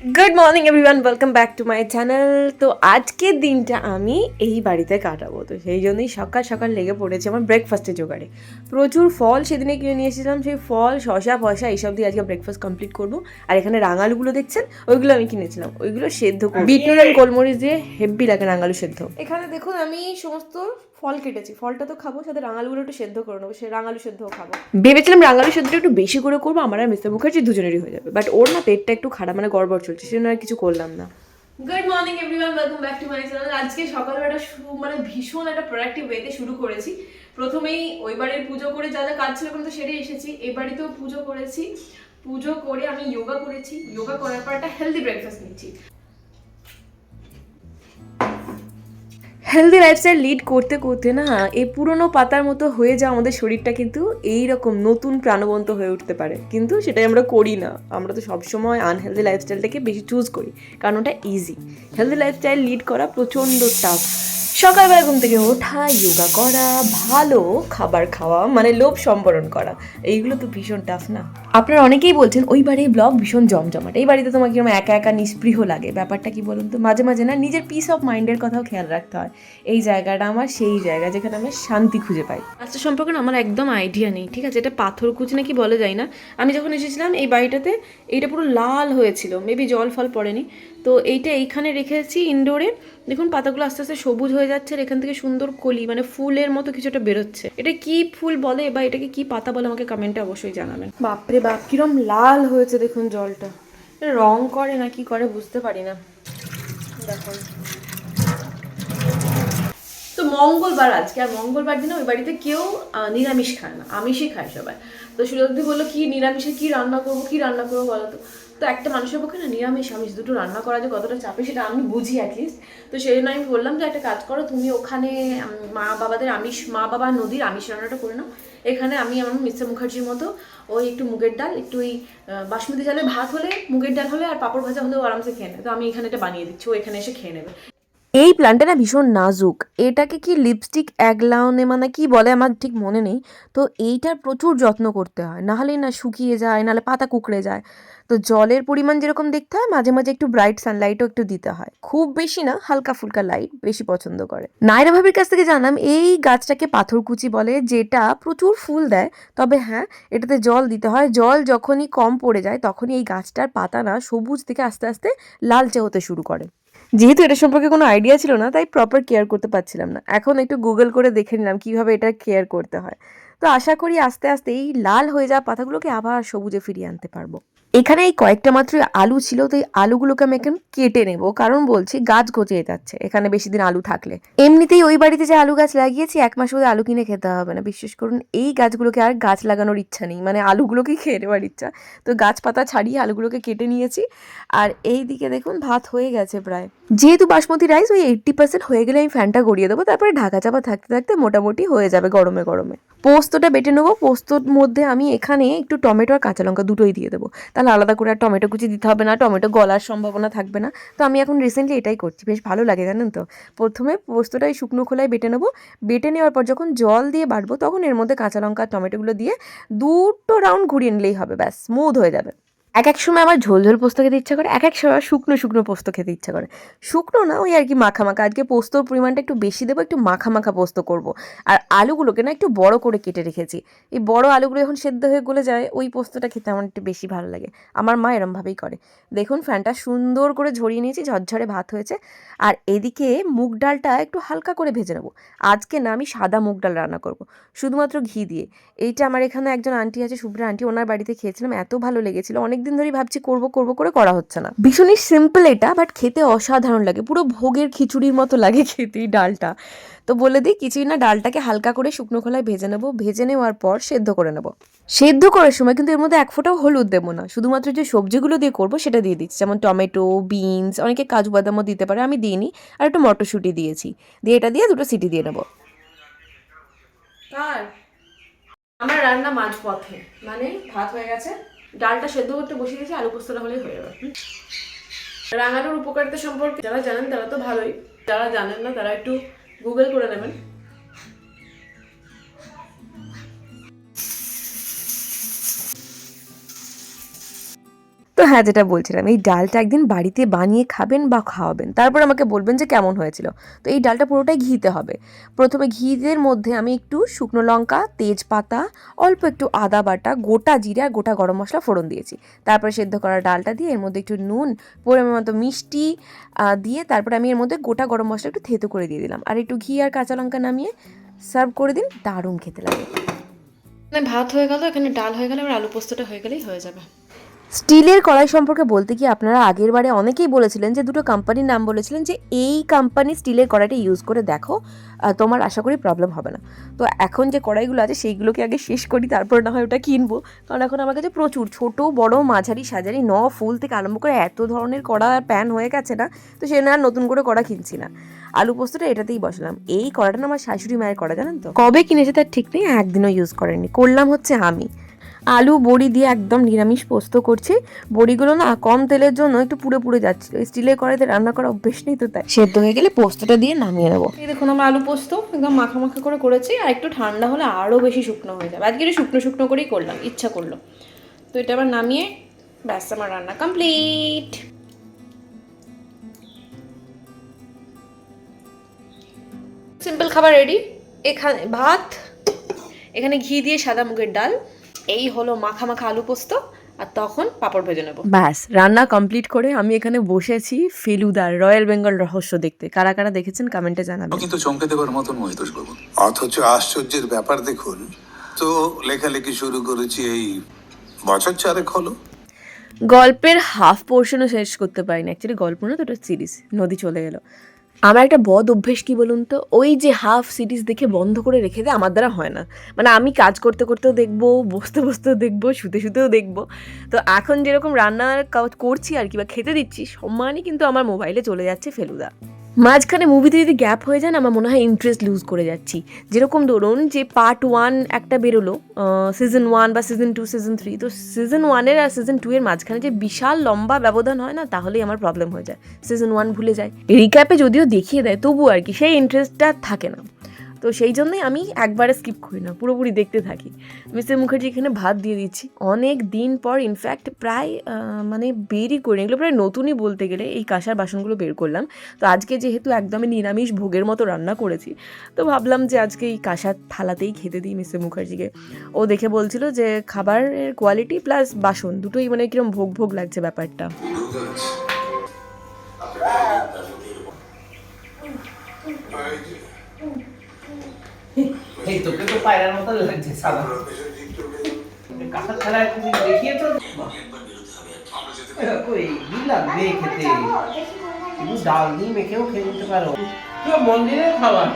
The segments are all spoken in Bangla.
Good morning everyone, welcome back to my channel. তো আজকের দিনটা আমি এই বাড়িতে কাটাবো, তো সেই জন্যই সকাল সকাল লেগে পড়েছি আমার ব্রেকফাস্টের জোগাড়ে। প্রচুর ফল সেদিনে কিনে নিয়ে এসেছিলাম, সেই ফল শসা ফসা এইসব দিয়ে আজকে ব্রেকফাস্ট কমপ্লিট করবো। আর এখানে রাঙালুগুলো দেখছেন, ওইগুলো আমি কিনেছিলাম, ওইগুলো সেদ্ধ বিটনুন আর গোলমরিচ দিয়ে হেব্বি লাগে রাঙালু সেদ্ধ। এখানে দেখুন আমি সমস্ত ফল কেটেছি, ফলটা তো খাবো, সাথে রাঙালুগুলো একটু সেদ্ধ করে নেবো, সে রাঙালু সেদ্ধও খাবো। ভেবেছিলাম রাঙালু সেদ্ধটা একটু বেশি করে করবো, আমার আর মিস্টার মুখার্জি দুজনেরই হয়ে যাবে, বাট ওর না পেটটা একটু খারাপ, মানে গড়বড় চলছে, সেজন্য আর কিছু করলাম না। Good morning everyone, welcome back to my channel. আজকে সকালবেলা মানে ভীষণ একটা প্রোডাক্টিভ ওয়েতে শুরু করেছি। প্রথমেই ওই বাড়ির পুজো করে যা যা কাজ ছিল কিন্তু সেটাই এসেছি। এই বাড়িতেও পুজো করেছি, পুজো করে আমি যোগা করেছি, যোগা করার পর একটা হেলদি ব্রেকফাস্ট নিচ্ছি। হেলদি লাইফস্টাইল লিড করতে করতে না এই পুরনো পাতার মতো হয়ে যাওয়া আমাদের শরীরটা কিন্তু এইরকম নতুন প্রাণবন্ত হয়ে উঠতে পারে, কিন্তু সেটাই আমরা করি না। আমরা তো সবসময় আনহেলদি লাইফস্টাইলটাকে বেশি চুজ করি, কারণ ওটা ইজি। হেলদি লাইফস্টাইল লিড করা প্রচণ্ড টাফ। সকালবেলা ঘুম থেকে ওঠা, যোগা করা, ভালো খাবার খাওয়া, মানে লোভ সম্বরণ করা, এইগুলো তো ভীষণ টাফ না? আপনারা অনেকেই বলছেন ওই বাড়ির ব্লগ ভীষণ জমজমাট, এই বাড়িতে তোমাকে কিরকম একা একা নিস্পৃহ লাগে। ব্যাপারটা কি বলুন তো, মাঝে মাঝে না নিজের পিস অফ মাইন্ডের কথাও খেয়াল রাখতে হয়। এই জায়গাটা আমার সেই জায়গা যেখানে আমি শান্তি খুঁজে পাই। রাস্তা সম্পর্কে না আমার একদম আইডিয়া নেই, ঠিক আছে? এটা পাথরকুচি নাকি বলে যায় না। আমি যখন এসেছিলাম এই বাড়িটাতে, এইটা পুরো লাল হয়েছিল, মেবি জল ফল পড়েনি। তো এইটা এইখানে রেখেছি ইনডোরে। দেখুন পাতাগুলো আস্তে আস্তে সবুজ হয়ে যাচ্ছে, আর এখান থেকে সুন্দর কলি, মানে ফুলের মতো কিছু একটা বেরোচ্ছে। এটা কি ফুল বলে বা এটাকে কি পাতা বলে আমাকে কমেন্টে অবশ্যই জানাবেন। বাপরে বাপ, কিরম লাল হয়েছে দেখুন জলটা। রং করে না কি করে বুঝতে পারি না। দেখুন, তো মঙ্গলবার আজকে, আর মঙ্গলবার দিনে ওই বাড়িতে কেউ নিরামিষ খায় না, আমিষই খায় সবাই। তো সুরদ্ধি বললো কি নিরামিষে কি রান্না করবো বলো তো। তো একটা মানুষের পক্ষে না নিরামিষ আমিষ দুটো রান্না করা যে কতটা চাপে সেটা আমি বুঝি অ্যাটলিস্ট। তো সেই জন্য আমি বললাম যে একটা কাজ করো, তুমি ওখানে মা বাবাদের আমিষ, মা বাবা নদীর আমিষ রান্নাটা করে নাও। এখানে আমি আমার মিস্টার মুখার্জির মতো ওই একটু মুগের ডাল, একটু ওই বাসমতি চালের ভাত হলে, মুগের ডাল হলে আর পাঁপড় ভাজা হলেও আরামসে খেয়ে নেবে। তো আমি এখানে এটা বানিয়ে দিচ্ছি, ও এখানে এসে খেয়ে নেবে। এই প্ল্যান্টটা না ভীষণ নাজুক, এটাকে কি লিপস্টিক অ্যাগলাউনে মানে কি বলে আমার ঠিক মনে নেই। তো এইটার প্রচুর যত্ন করতে হয়, নাহলেই না শুকিয়ে যায়, নাহলে পাতা কুঁকড়ে যায়। তো জলের পরিমাণ যেরকম দেখতে হয়, মাঝে মাঝে একটু ব্রাইট সানলাইটও একটু দিতে হয়, খুব বেশি না, হালকা ফুলকা লাইট বেশি পছন্দ করে। নায়রা ভাবির কাছ থেকে জানলাম এই গাছটাকে পাথরকুচি বলে, যেটা প্রচুর ফুল দেয়। তবে হ্যাঁ, এটাতে জল দিতে হয়, জল যখনই কম পড়ে যায় তখনই এই গাছটার পাতা না সবুজ থেকে আস্তে আস্তে লালচে হতে শুরু করে। যেহেতু এটা সম্পর্কে কোনো আইডিয়া ছিল না, তাই প্রপার কেয়ার করতে পারছিলাম না। এখন একটু গুগল করে দেখে নিলাম কিভাবে এটা কেয়ার করতে হয়। তো আশা করি আস্তে আস্তে এই লাল হয়ে যাওয়া পাতাগুলোকে আবার সবুজে ফিরিয়ে আনতে পারবো। এখানে এই কয়েকটা মাত্র আলু ছিল, তো এই আলুগুলোকে আমি এখন কেটে নেব, কারণ বলছি গাছ গজিয়ে যাচ্ছে এখানে বেশি দিন আলু থাকলে। এমনিতেই ওই বাড়িতে যে আলু গাছ লাগিয়েছি, 1 মাস মধ্যে আলু কিনে খেতে হবে না, বিশ্বাস করুন। এই গাছগুলোকে আর গাছ লাগানোর ইচ্ছা নেই, মানে আলুগুলোকে খেয়ে নেওয়ার ইচ্ছা। তো গাছপাতা ছাড়িয়ে আলুগুলোকে কেটে নিয়েছি। আর এই দিকে দেখুন ভাত হয়ে গেছে প্রায়। যেহেতু বাসমতি রাইস ওই 80% হয়ে গেলে আমি ফ্যানটা গড়িয়ে দেবো, তারপরে ঢাকা চাপা থাকতে থাকতে মোটামুটি হয়ে যাবে গরমে গরমে। পোস্তটা বেটে নেবো, পোস্তর মধ্যে আমি এখানে একটু টমেটো আর কাঁচা লঙ্কা দুটোই দিয়ে দেবো, তাহলে আলাদা করে আর টমেটো কুচি দিতে হবে না, টমেটো গলার সম্ভাবনা থাকবে না। তো আমি এখন রিসেন্টলি এটাই করছি, বেশ ভালো লাগে জানেন তো। প্রথমে পোস্তটা এই শুকনো খোলায় বেটে নেবো, বেটে নেওয়ার পর যখন জল দিয়ে বাটবো তখন এর মধ্যে কাঁচা লঙ্কা আর টমেটোগুলো দিয়ে দুটো রাউন্ড ঘুরিয়ে নিলেই হবে, ব্যাস স্মুথ হয়ে যাবে। এক এক সময় আমার ঝোল ঝোল পোস্ত খেতে ইচ্ছা করে, এক এক সময় শুকনো শুকনো পোস্ত খেতে ইচ্ছা করে। শুকনো না, ওই আর কি মাখা মাখা। আজকে পোস্তর পরিমাণটা একটু বেশি দেবো, একটু মাখা মাখা পোস্ত করব। আর আলুগুলোকে না একটু বড় করে কেটে রেখেছি, এই বড় আলুগুলো এখন সেদ্ধ হয়ে গলে যায়, ওই পোস্তটা খেতে আমার একটু বেশি ভালো লাগে। আমার মা এরমভাবেই করে। দেখুন ফ্যানটা সুন্দর করে ঝরিয়ে নিয়েছি, ঝরঝরে ভাত হয়েছে। আর এদিকে মুগ ডালটা একটু হালকা করে ভেজে নেবো। আজকে না আমি সাদা মুগ ডাল রান্না করব, শুধুমাত্র ঘি দিয়ে। এইটা আমার এখানে একজন আন্টি আছে, শুভ্রা আন্টি, ওনার বাড়িতে খেয়েছিলাম, এত ভালো লেগেছিল। অনেকদিন ধরেই ভাবছি করব করব করে করা হচ্ছে না। ভীষণই সিম্পল এটা, বাট খেতে অসাধারণ লাগে, পুরো ভোগের খিচুড়ির মতো লাগে খেতে এই ডালটা। তো বলে দিই কিছুই না, ডালটাকে হালকা করে শুকনো খোলায় ভেজে নেবো, ভেজে নেওয়ার পর সেদ্ধ করে নেবো। সেদ্ধ করার সময় কিন্তু এর মধ্যে এক ফোঁটাও হলুদ দেবো না, শুধুমাত্র যে সবজিগুলো দিয়ে করবো সেটা দিয়ে দিচ্ছি, যেমন টমেটো, বিনস, অনেকে কাজু বাদামও দিতে পারে, আমি দিইনি। আর একটু মটরশুঁটি দিয়েছি, দিয়ে এটা দিয়ে দুটো সিটি দিয়ে নেবো। আর আমার রান্না মাঝ পথে, মানে ভাত হয়ে গেছে, ডালটা সেদ্ধ করতে বসিয়ে দিয়েছি, আলু পোস্তটা হলেই হয়ে যাবে। রাঙানোর উপকারিতা সম্পর্কে যারা জানেন তারা তো ভালোই, যারা জানেন না তারা একটু গুগল করে নেবেন। তো হ্যাঁ, যেটা বলছিলাম, এই ডালটা একদিন বাড়িতে বানিয়ে খাবেন বা খাওয়াবেন, তারপর আমাকে বলবেন যে কেমন হয়েছিল। তো এই ডালটা পুরোটাই ঘিতে হবে। প্রথমে ঘিয়ের মধ্যে আমি একটু শুকনো লঙ্কা, তেজপাতা, অল্প একটু আদা বাটা, গোটা জিরে আর গোটা গরম মশলা ফোড়ন দিয়েছি। তারপরে সেদ্ধ করা ডালটা দিয়ে এর মধ্যে একটু নুন, পরিমাণ মতো মিষ্টি দিয়ে তারপরে আমি এর মধ্যে গোটা গরম মশলা একটু থেতো করে দিয়ে দিলাম, আর একটু ঘি আর কাঁচা লঙ্কা নামিয়ে সার্ভ করে দিন। দারুণ খেতে লাগে। ভাত হয়ে গেল, এখানে ডাল হয়ে গেলে, এবার আলু পোস্তটা হয়ে গেলেই হয়ে যাবে। স্টিলের কড়াই সম্পর্কে বলতে কি, আপনারা আগের বারে অনেকেই বলেছিলেন যে দুটো কোম্পানির নাম বলেছিলেন যে এই কোম্পানি স্টিলের কড়াইটা ইউজ করে দেখো, তোমার আশা করি প্রবলেম হবে না। তো এখন যে কড়াইগুলো আছে সেইগুলোকে আগে শেষ করি, তারপর না হয় ওটা কিনবো। কারণ এখন আমার কাছে প্রচুর ছোট বড় মাঝারি সাজারি ফুল থেকে আরম্ভ করে এত ধরনের কড়া প্যান হয়ে গেছে না, তো সে না আর নতুন করে কড়া কিনছি না। আলু পোস্তটা এটাতেই বসালাম। এই কড়াটা না আমার শাশুড়ি মায়ের কড়া, জানেন তো, কবে কিনেছে তার ঠিক নেই, একদিনও ইউজ করেনি। করলাম হচ্ছে আমি আলু বড়ি দিয়ে একদম নিরামিষ পোস্ত করছি। বড়িগুলো না কম তেলের জন্য একটু পুড়ে পুড়ে যাচ্ছিল, স্টিলের কড়াইতে রান্না করা অভ্যেস নেই, তো তাই সেদ্ধ হয়ে গেলে পোস্তটা দিয়ে নামিয়ে নেবো। এই দেখুন আমরা আলু পোস্ত একদম মাখা মাখা করে করেছি, আর একটু ঠান্ডা হলে আরও বেশি শুকনো হয়ে যাবে। আজকে একটু শুকনো শুকনো করেই করলাম, ইচ্ছা করলো। তো এটা আবার নামিয়ে ব্যাস আমার রান্না কমপ্লিট। সিম্পল খাবার রেডি। এখানে ভাত, এখানে ঘি দিয়ে সাদা মুগের ডাল, এই হলো মাখা মাখা আলু পোস্ত, আর তখন পাঁপড় ভেজে নেবো। ব্যাস রান্না কমপ্লিট করে আমি এখানে বসেছি ফেলুদার রয়্যাল বেঙ্গল রহস্য দেখতে। কারা কারা দেখেছেন কমেন্টে জানাবেন। কিন্তু চমকে দেবার মতন মহিতোষ বাবু, অথচ আশ্চর্যের ব্যাপার দেখুন তো, লেখালেখি শুরু করেছি এই বছর চারেক হলো। গল্পের হাফ পোর্শনও শেষ করতে পারিনি। অ্যাকচুয়ালি গল্প না তো, ওটা সিরিজ। নদী চলে গেল। আমার একটা বদ অভ্যেস কি বলুন তো, ওই যে হাফ সিরিজ দেখে বন্ধ করে রেখে দেয়, আমার দ্বারা হয় না। মানে আমি কাজ করতে করতেও দেখবো, বসতে বসতেও দেখবো, শুতে শুতেও দেখবো। তো এখন যেরকম রান্নার কাজ করছি আর কি, বা খেতে দিচ্ছি, সমানই কিন্তু আমার মোবাইলে চলে যাচ্ছে ফেলুদা। মাঝখানে মুভিতে যদি গ্যাপ হয়ে যায় না, আমার মনে হয় ইন্টারেস্ট লুজ করে যাচ্ছি। যেরকম ধরুন যে পার্ট 1 একটা বেরোলো, সিজন 1 বা সিজন 2, সিজন 3, তো সিজন 1-এর আর সিজন 2-এর মাঝখানে যে বিশাল লম্বা ব্যবধান হয় না, তাহলেই আমার প্রবলেম হয়ে যায়। সিজন 1 ভুলে যায়। রিক্যাপে যদিও দেখিয়ে দেয়, তবু আর কি সেই ইন্টারেস্টটা থাকে না। তো সেই জন্যই আমি একবারে স্কিপ করি না, পুরোপুরি দেখতে থাকি। মিস্টার মুখার্জি এখানে ভাত দিয়ে দিচ্ছি অনেক দিন পর। ইনফ্যাক্ট প্রায় মানে বেরই করি, এগুলো প্রায় নতুনই বলতে গেলে। এই কাঁসার বাসনগুলো বের করলাম। তো আজকে যেহেতু একদমই নিরামিষ ভোগের মতো রান্না করেছি, তো ভাবলাম যে আজকে এই কাঁসার থালাতেই খেতে দিই মিস্টার মুখার্জিকে। ও দেখে বলছিল যে খাবারের কোয়ালিটি প্লাস বাসন দুটোই মানে কিরম ভোগ ভোগ লাগছে ব্যাপারটা। এই তোকে তো পায়রার মতো লাগছে সাদা কাঁসার থালায় তুমি দেখিয়েছো। কই কি লাগবে খেতে, শুধু ডাল দিয়ে মেখেও খেয়ে নিতে পারো। মন্দিরের খাবার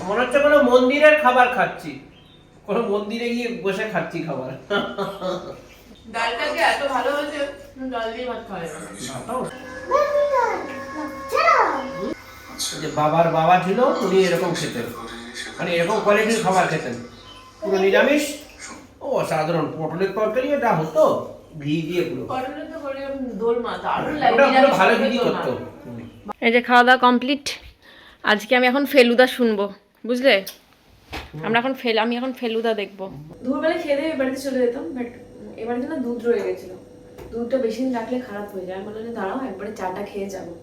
মনে হচ্ছে কোনো মন্দিরের খাবার খাচ্ছি, কোনো মন্দিরে গিয়ে বসে খাচ্ছি খাবার। ডালটা যে এত ভালো হয়েছে, ডাল দিয়ে ভাত খাওয়া যাবে। যে বাবার বাবা ছিল উনি এরকম খেতেন, মানে এরকম কোয়ালিটির খাবার খেতেন, পুরো নিরামিষ। ও সাধারণ পটলের তরকারি এটা হতো ঘি দিয়ে পুরো, পটলের তো করে দোলমা দারুণ ওটা লাগে, পুরো ভালো ঘি করতো। এই যে খাওয়া দাওয়া কমপ্লিট। আজকে আমি এখন ফেলুদা শুনবো, বুঝলে? আমি এখন ফেলুদা দেখবো। দুপুরবেলা খেয়ে দিয়ে বাড়িতে চলে যেতাম, বাট এবারে না দুধ রয়ে গেছিলো। দুধটা বেশি দিন রাখলে খারাপ হয়ে যায়। আমি বললাম যে দাঁড়াও একবারে চাটা খেয়ে যাবো।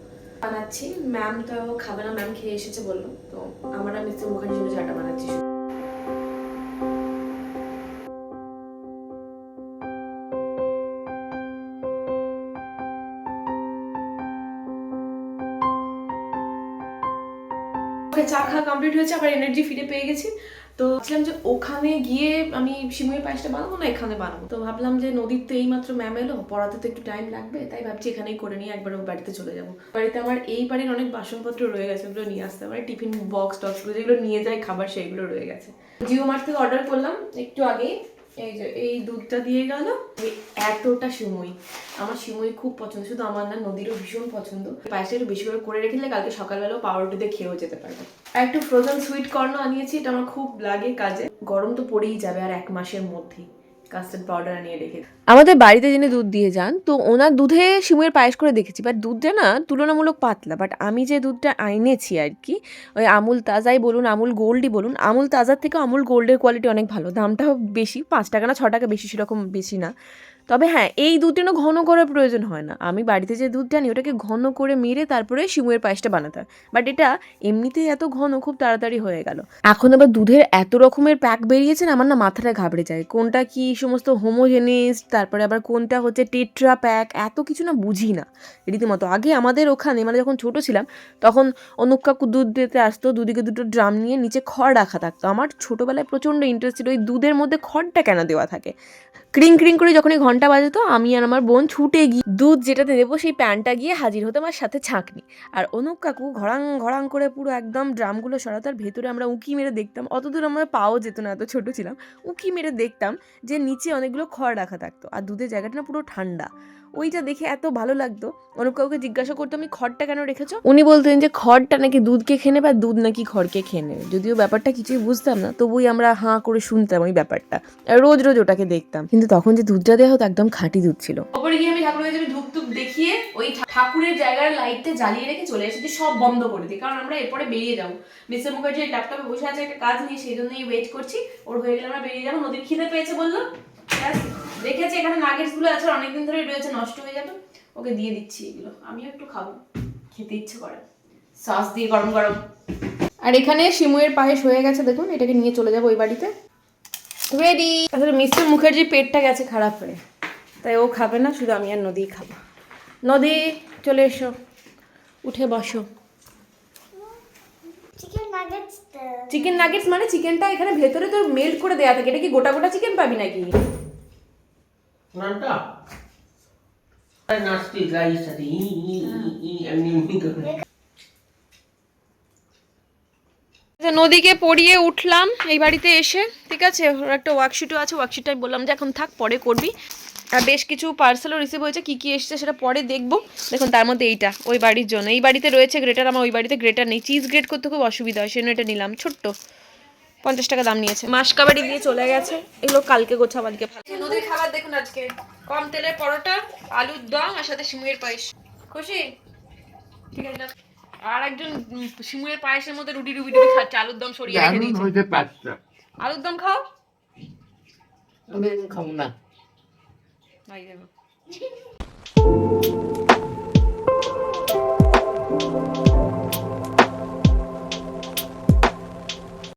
বানাচ্ছি, ম্যাম তো খাবে না, ম্যাম খেয়ে এসেছে বললো। তো আমরা মিস্টার মুখার্জির জন্য চাটা বানাচ্ছি। চা খাওয়া কমপ্লিট হয়েছে, আবার এনার্জি ফিরে পেয়ে গেছি। তো ভাবছিলাম যে ওখানে গিয়ে আমি সিমুইয়ের পায়েসটা বানাবো না এখানে বানাবো। তো ভাবলাম যে নদীর তো এইমাত্র ম্যাম এলো, পড়াতে তো একটু টাইম লাগবে, তাই ভাবছি এখানেই করে নিয়ে একবার ও বাড়িতে চলে যাবো। বাড়িতে আমার এই বাড়ির অনেক বাসনপত্র রয়ে গেছে, ওগুলো নিয়ে আসতে হবে। টিফিন বক্স টক্সগুলো যেগুলো নিয়ে যায় খাবার, সেইগুলো রয়ে গেছে। জিও মার্ট থেকে অর্ডার করলাম একটু আগেই। এই যে এই দুধটা দিয়ে গেল। এতটা সিমুই, আমার সিমুই খুব পছন্দ, শুধু আমার না, নদীরও ভীষণ পছন্দ। পায়েসটা একটু বেশি করে রেখে দিলে কালকে সকালবেলাও পাউরুটি দিয়ে খেয়েও যেতে পারবে। আর একটু ফ্রোজেন সুইট কর্ন আনিয়েছি, এটা আমার খুব লাগে কাজে। গরম তো পড়েই যাবে আর 1 মাসের মধ্যেই। কাস্টার্ড পাউডার আনিয়ে রেখে। আমাদের বাড়িতে যিনি দুধ দিয়ে যান, তো ওনার দুধে সিমুইয়ের পায়েস করে দেখেছি, বাট দুধটা না তুলনামূলক পাতলা। বাট আমি যে দুধটা এনেছি আর কি, ওই আমুল তাজাই বলুন, আমুল গোল্ডই বলুন, আমুল তাজার থেকে আমুল গোল্ডের কোয়ালিটি অনেক ভালো। দামটাও বেশি, 5 টাকা না 6 টাকা বেশি, সেরকম বেশি না। তবে হ্যাঁ, এই দুধটা না ঘন করার প্রয়োজন হয় না। আমি বাড়িতে যে দুধটা আনি ওটাকে ঘন করে মেরে তারপরে সিমুয়ের পায়েসটা বানাতে হয়। বাট এটা এমনিতেই এত ঘন, খুব তাড়াতাড়ি হয়ে গেল। এখন আবার দুধের এত রকমের প্যাক বেরিয়েছে না, আমার না মাথাটা ঘাবড়ে যায়। কোনটা কি সমস্ত হোমোজেনিস, তারপরে আবার কোনটা হচ্ছে টেট্রা প্যাক, এত কিছু না বুঝি না রীতিমতো। আগে আমাদের ওখানে মানে যখন ছোট ছিলাম তখন অনুপ কাকু দুধ দিতে আসতো, দুদিকে দুটো ড্রাম নিয়ে নিচে খড় রাখা থাকতো। আমার ছোটোবেলায় প্রচণ্ড ইন্টারেস্ট ছিল ওই দুধের মধ্যে খড়টা কেন দেওয়া থাকে। ক্রিং ক্রিং করে যখন এই ঘন্টা বাজাতো আমি আর আমার বোন ছুটে গিয়ে দুধ যেটাতে দেবো সেই প্যানটা গিয়ে হাজির হতো আমার সাথে ছাঁকনি। আর অনুপ কাকু ঘড়াং ঘড়াং করে পুরো একদম ড্রামগুলো সরাতো, আর ভেতরে আমরা উঁকি মেরে দেখতাম, অতদূর আমরা পাওয়া যেত না, এত ছোট ছিলাম। উঁকি মেরে দেখতাম যে নিচে অনেকগুলো খড় রাখা থাকতো আর দুধের জায়গাটা না পুরো ঠান্ডা। ওইটা দেখে এত ভালো লাগতো। অনুপ কাকুকে জিজ্ঞাসা করতো আমি খড়টা কেন রেখেছো, উনি বলতেন যে খড়টা নাকি দুধকে খেয়ে নেবে আর দুধ নাকি খড়কে খেয়ে নেবে। যদিও ব্যাপারটা কিছুই বুঝতাম না, তবুই আমরা হাঁ করে শুনতাম ওই ব্যাপারটা, আর রোজ রোজ ওটাকে দেখতাম। কিন্তু তখন যে দুধটা দেওয়া হতো একদম খাঁটি দুধ ছিল। ওপরে গিয়ে আমি ঠাকুরের কাছে ধূপ টুপ দেখিয়ে ওই ঠাকুরের জায়গার লাইটটা জ্বালিয়ে রেখে চলে এসেছি, সব বন্ধ করে দিই, কারণ আমরা এরপরে বেরিয়ে যাবো। মিস্টার মুখার্জি ল্যাপটপে বসে আছে একটা কাজ নিয়ে, সেই জন্যই ওয়েট করছি। ওর হয়ে গেলে আমরা বেরিয়ে যাবো। নদীর খিদে পেয়েছে বললো, দেখেছি এখানে নাগেটস গুলো আছে, অনেকদিন ধরে রয়েছে, নষ্ট হয়ে যাবে, ওকে দিয়ে দিচ্ছি এগুলো। আমিও একটু খাবো, খেতে ইচ্ছে করে, সস দিয়ে গরম গরম। আর এখানে শিমুয়ের পায়েস হয়ে গেছে, দেখুন। এটাকে নিয়ে চলে যাবো ওই বাড়িতে, রেডি। আসলে মিস্টার মুখার্জির পেটটা গেছে খারাপ হয়ে, তাই ও খাবে না, শুধু আমি আর নদী খাবো। নদী চলে এসো, উঠে বসো। চিকেন নাগেটস মানে চিকেনটা এখানে ভেতরে তো মেল্ট করে দেয়া থাকে, এটা কি গোটা গোটা চিকেন পাবি নাকি? নানটা আরে নাস্তি গাইস সাথে এমনি করে। নদীকে পড়িয়ে উঠলাম এই বাড়িতে এসে, ঠিক আছে। ওর একটা ওয়ার্কশিটও আছে, ওয়ার্কশিটটাই বললাম যে এখন থাক, পরে করবি। আর বেশ কিছু পার্সেলও রিসিভ হয়েছে, কী কী এসেছে সেটা পরে দেখবো। দেখুন তার মধ্যে এইটা ওই বাড়ির জন্য, এই বাড়িতে রয়েছে গ্রেটার, আমার ওই বাড়িতে গ্রেটার নেই, চিজ গ্রেট করতে খুব অসুবিধা হয়, সেজন্য এটা নিলাম। ছোট্ট 50 টাকা দাম নিয়েছে। মাসকাবাড়ি দিয়ে চলে গেছে, এগুলো কালকে গোছাবো, কালকে নদীর খাবার দেখুন আজকে কম তেলের পরোটা, আলুর দম আর সাথে শিমুয়ের পায়েস। খুশি? ঠিক আছে। আর একজন শিমুয়ের পায়েসের মধ্যে রুটি রুটি রুটি খাচ্ছে, আলুর দম সরিয়ে রেখে দিয়েছে। আলুর দম খাও। আমি খাবো না। ভাই দেখো